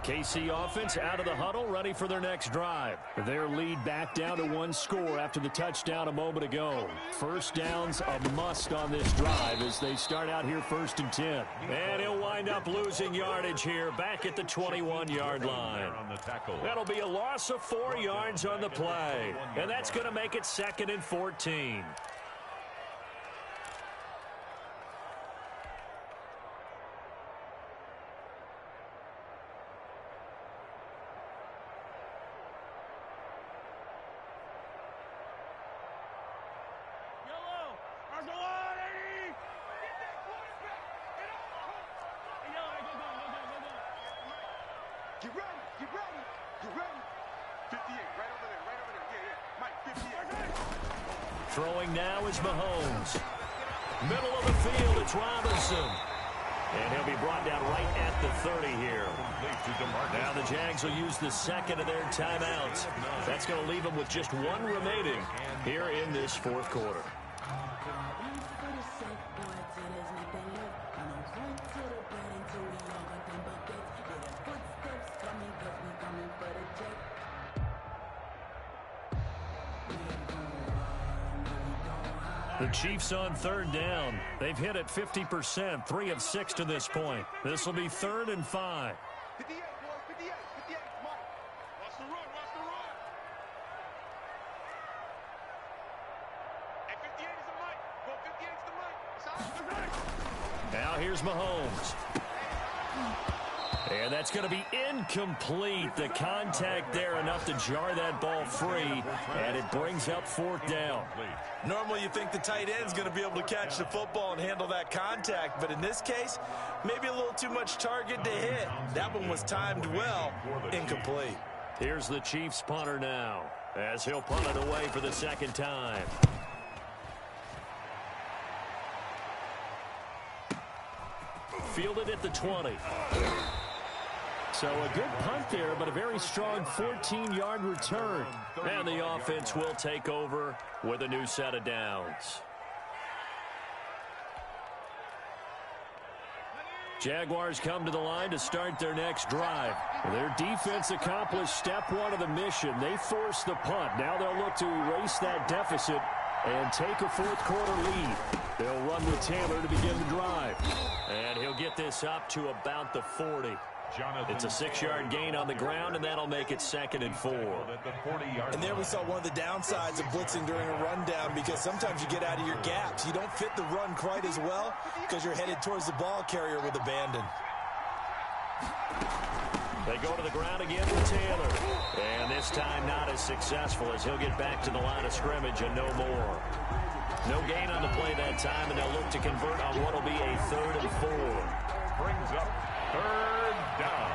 KC offense out of the huddle, ready for their next drive. Their lead back down to 1 score after the touchdown a moment ago. 1st down's a must on this drive as they start out here 1st and 10. And he'll wind up losing yardage here back at the 21-yard line. That'll be a loss of 4 yards on the play. And that's going to make it 2nd and 14. Get ready, get ready, get ready. 58, right over there, yeah. Mike, 58. Throwing now is Mahomes. Middle of the field, it's Robinson. And he'll be brought down right at the 30 here. Now the Jags will use the 2nd of their timeouts. That's going to leave them with just 1 remaining here in this 4th quarter. The Chiefs on 3rd down. They've hit it 50%, 3 of 6 to this point. This will be 3rd and 5. 58, boys, 58, 58. Mike, watch the run, watch the run. Hey, 58 is the Mike. Go 58 is the Mike. It's out. Now here's Mahomes. And that's going to be incomplete. The contact there enough to jar that ball free, and it brings up 4th down. Normally you think the tight end's going to be able to catch the football and handle that contact, but in this case, maybe a little too much target to hit. That one was timed well, incomplete. Here's the Chiefs punter now, as he'll punt it away for the 2nd time. Fielded at the 20. So a good punt there, but a very strong 14-yard return. And the offense will take over with a new set of downs. Jaguars come to the line to start their next drive. Their defense accomplished step one of the mission. They forced the punt. Now they'll look to erase that deficit and take a fourth-quarter lead. They'll run with Taylor to begin the drive. And he'll get this up to about the 40. It's a 6-yard gain on the ground, and that'll make it 2nd and 4. And there we saw one of the downsides of blitzing during a rundown, because sometimes you get out of your gaps. You don't fit the run quite as well because you're headed towards the ball carrier with abandon. They go to the ground again with Taylor. And this time not as successful, as he'll get back to the line of scrimmage and no more. No gain on the play that time, and they'll look to convert on what will be a 3rd and 4. Brings up 3rd down.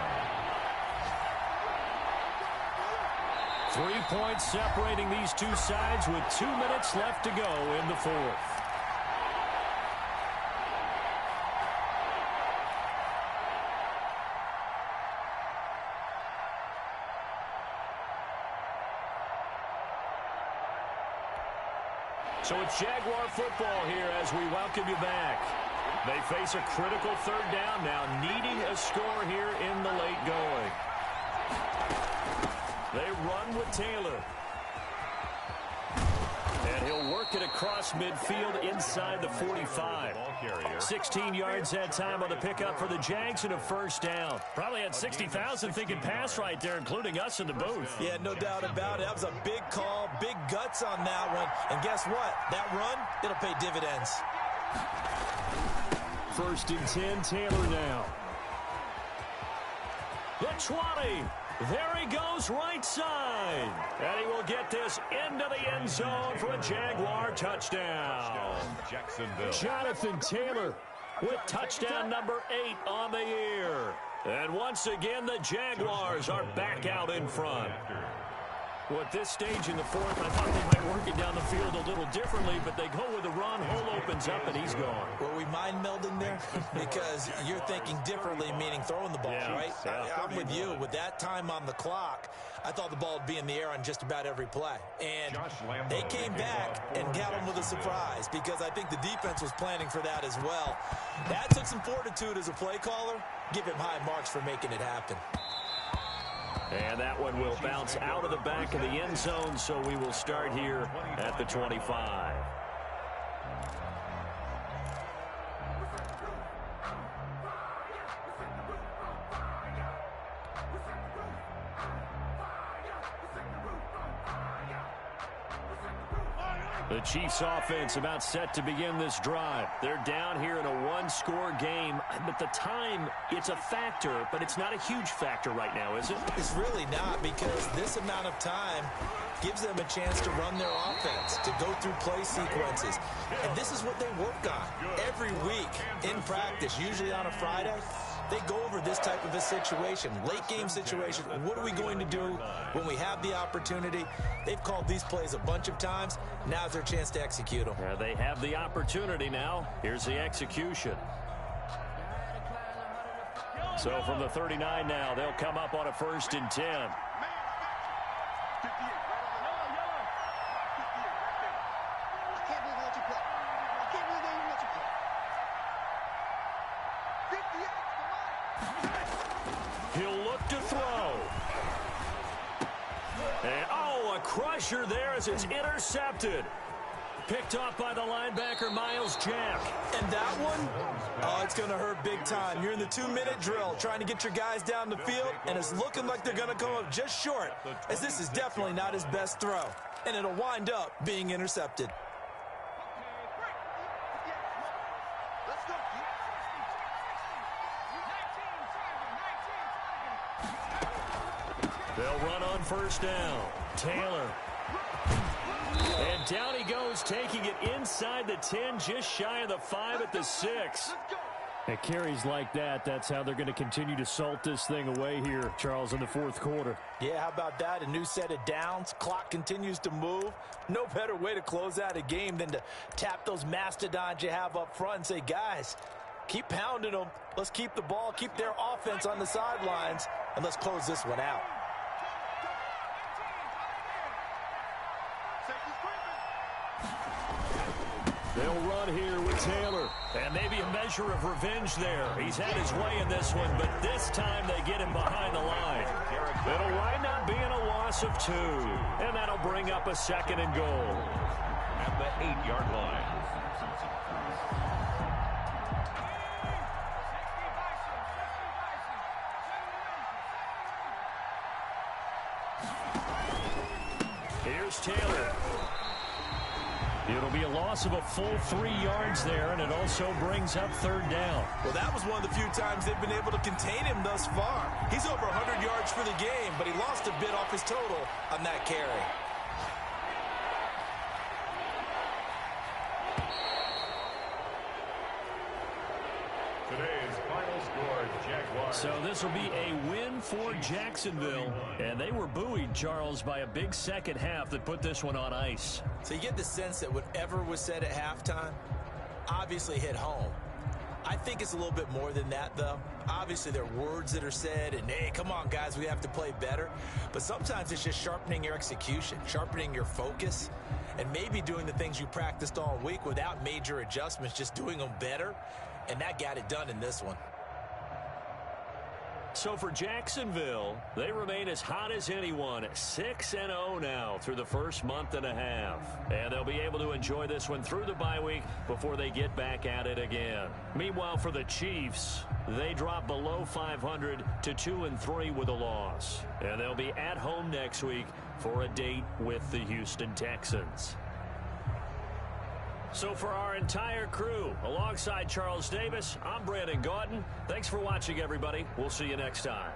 3 points separating these two sides with 2 minutes left to go in the 4th. So it's Jaguar football here as we welcome you back. They face a critical 3rd down now, needing a score here in the late going. They run with Taylor. And he'll work it across midfield inside the 45. 16 yards that time on the pickup for the Jags and a 1st down. Probably had 60,000 thinking pass right there, including us in the booth. Yeah, no doubt about it. That was a big call, big guts on that one. And guess what? That run, it'll pay dividends. 1st and 10, Taylor now. The 20. There he goes right side. And he will get this into the end zone for a Jaguar touchdown. Jacksonville. Jonathan Taylor with touchdown number 8 on the year. And once again, the Jaguars are back out in front. Well, at this stage in the 4th, I thought they might work it down the field a little differently, but they go with the run. Hole opens up, and he's gone. Were we mind melding there? Because you're thinking differently, meaning throwing the ball, right? I'm with you. With that time on the clock, I thought the ball would be in the air on just about every play. And they came back and got him with a surprise, because I think the defense was planning for that as well. That took some fortitude as a play caller. Give him high marks for making it happen. And that one will bounce out of the back of the end zone, so we will start here at the 25. The Chiefs offense about set to begin this drive. They're down here in a 1-score game, but the time, it's a factor, but it's not a huge factor right now, is it? It's really not, because this amount of time gives them a chance to run their offense, to go through play sequences. And this is what they work on every week in practice, usually on a Friday. They go over this type of a situation, late game situation. What are we going to do when we have the opportunity? They've called these plays a bunch of times. Now's their chance to execute them. They have the opportunity now. Here's the execution. So from the 39 now, they'll come up on a 1st and 10. He'll look to throw. And, a crusher there as it's intercepted. Picked off by the linebacker, Miles Jack. And that one, it's going to hurt big time. You're in the 2-minute drill trying to get your guys down the field, and it's looking like they're going to come up just short, as this is definitely not his best throw. And it'll wind up being intercepted. They'll run on 1st down. Taylor. And down he goes, taking it inside the 10, just shy of the 5 at the 6. At carries like that, that's how they're going to continue to salt this thing away here, Charles, in the 4th quarter. Yeah, how about that? A new set of downs. Clock continues to move. No better way to close out a game than to tap those mastodons you have up front and say, guys, keep pounding them. Let's keep the ball, keep their offense on the sidelines, and let's close this one out. They'll They'll run here with Taylor. And maybe a measure of revenge there. He's had his way in this one, but this time they get him behind the line. It'll wind up being a loss of 2. And that'll bring up a 2nd and goal. At the 8-yard line. Here's Taylor. It'll be a loss of a full 3 yards there, and it also brings up 3rd down. Well, that was one of the few times they've been able to contain him thus far. He's over 100 yards for the game, but he lost a bit off his total on that carry. Today's final score, Jaguars. So this will be a win for Jacksonville. And they were buoyed, Charles, by a big second half that put this one on ice. So you get the sense that whatever was said at halftime obviously hit home. I think it's a little bit more than that, though. Obviously, there are words that are said, and, hey, come on, guys, we have to play better. But sometimes it's just sharpening your execution, sharpening your focus, and maybe doing the things you practiced all week without major adjustments, just doing them better. And that got it done in this one. So for Jacksonville, they remain as hot as anyone, 6-0 now through the first month and a half. And they'll be able to enjoy this one through the bye week before they get back at it again. Meanwhile, for the Chiefs, they drop below 500 to 2-3 with a loss. And they'll be at home next week for a date with the Houston Texans. So for our entire crew, alongside Charles Davis, I'm Brandon Gaudin. Thanks for watching, everybody. We'll see you next time.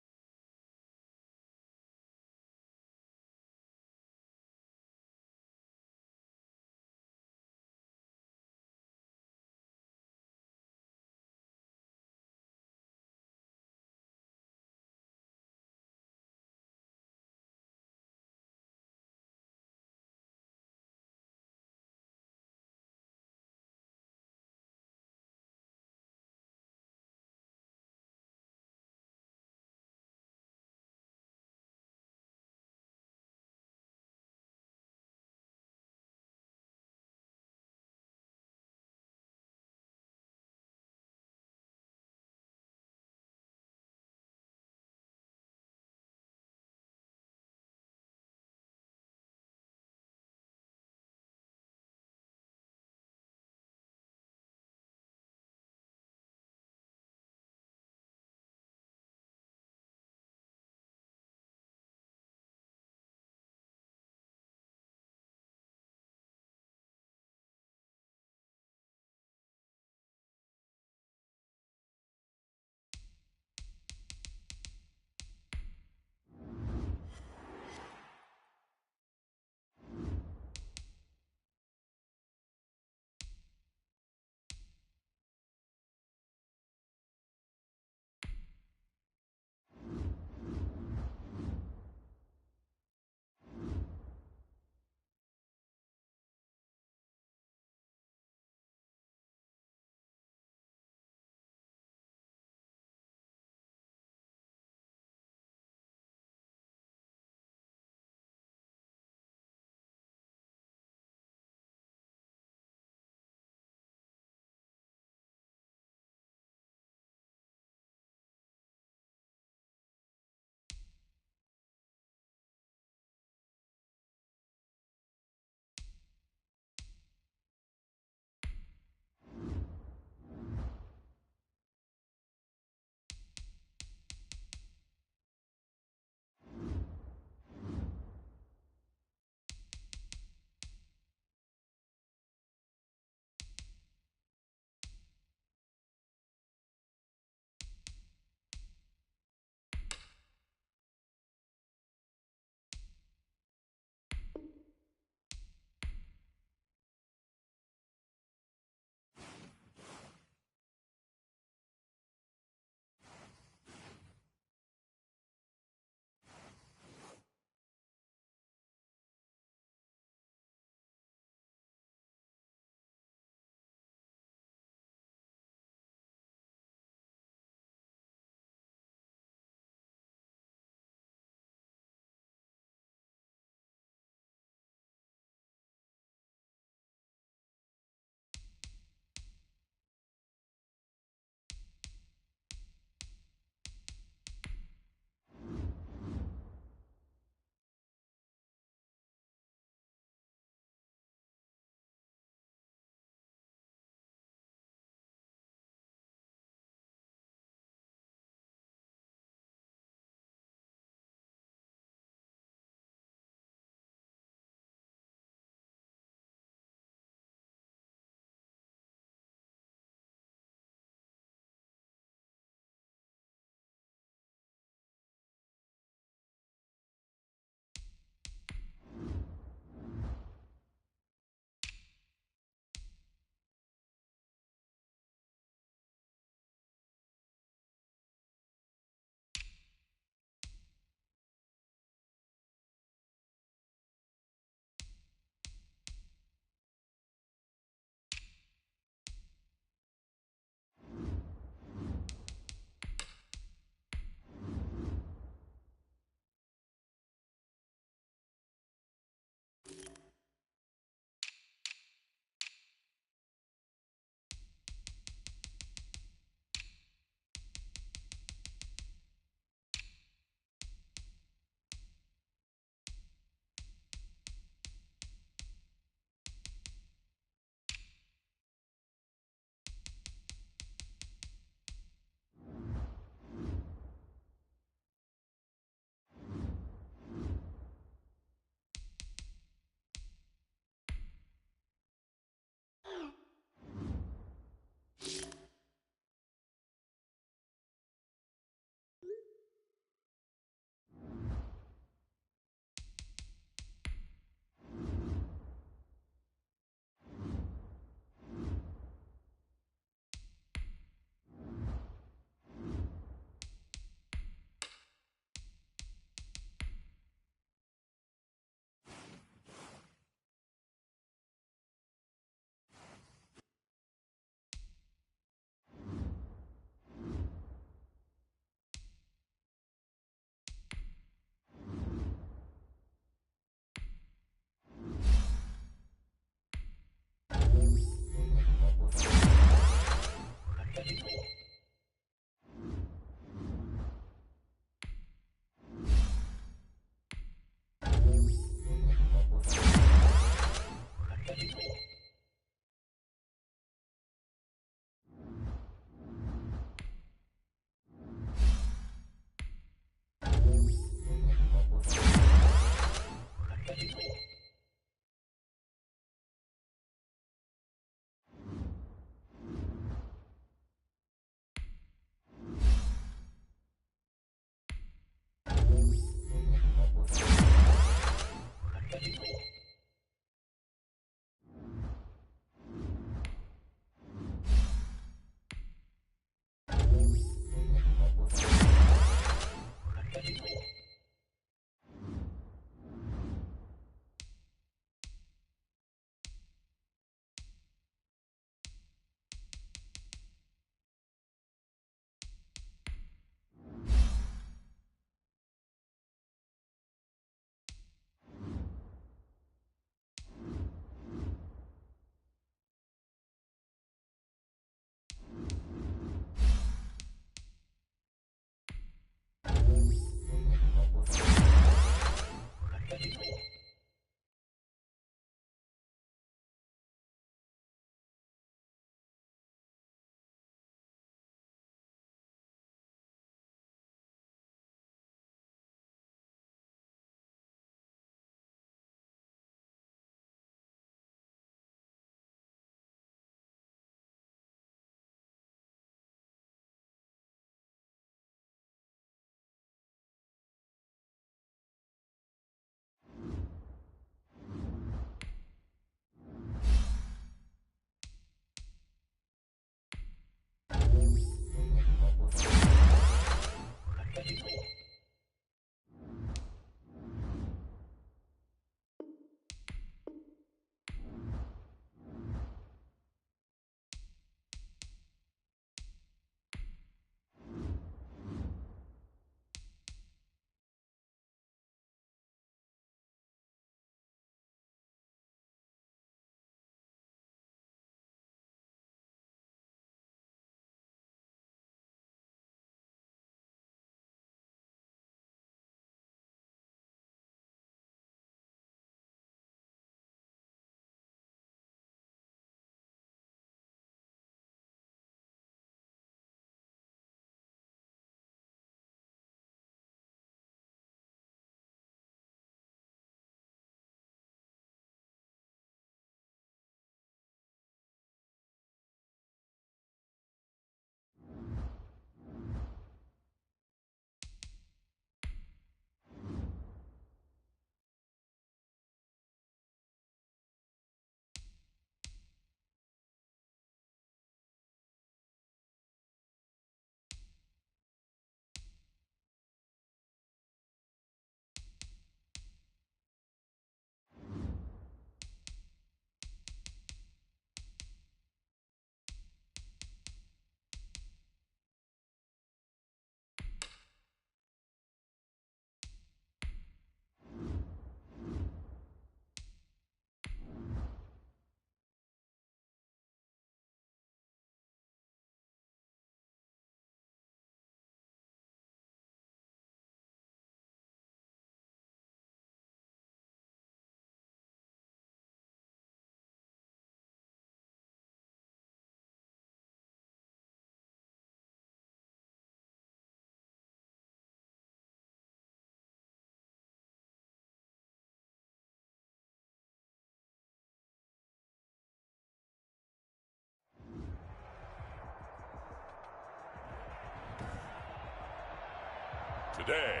today.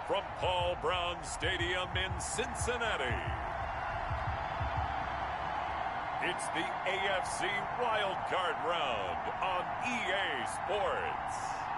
From Paul Brown Stadium in Cincinnati, it's the AFC Wild Card Round on EA Sports.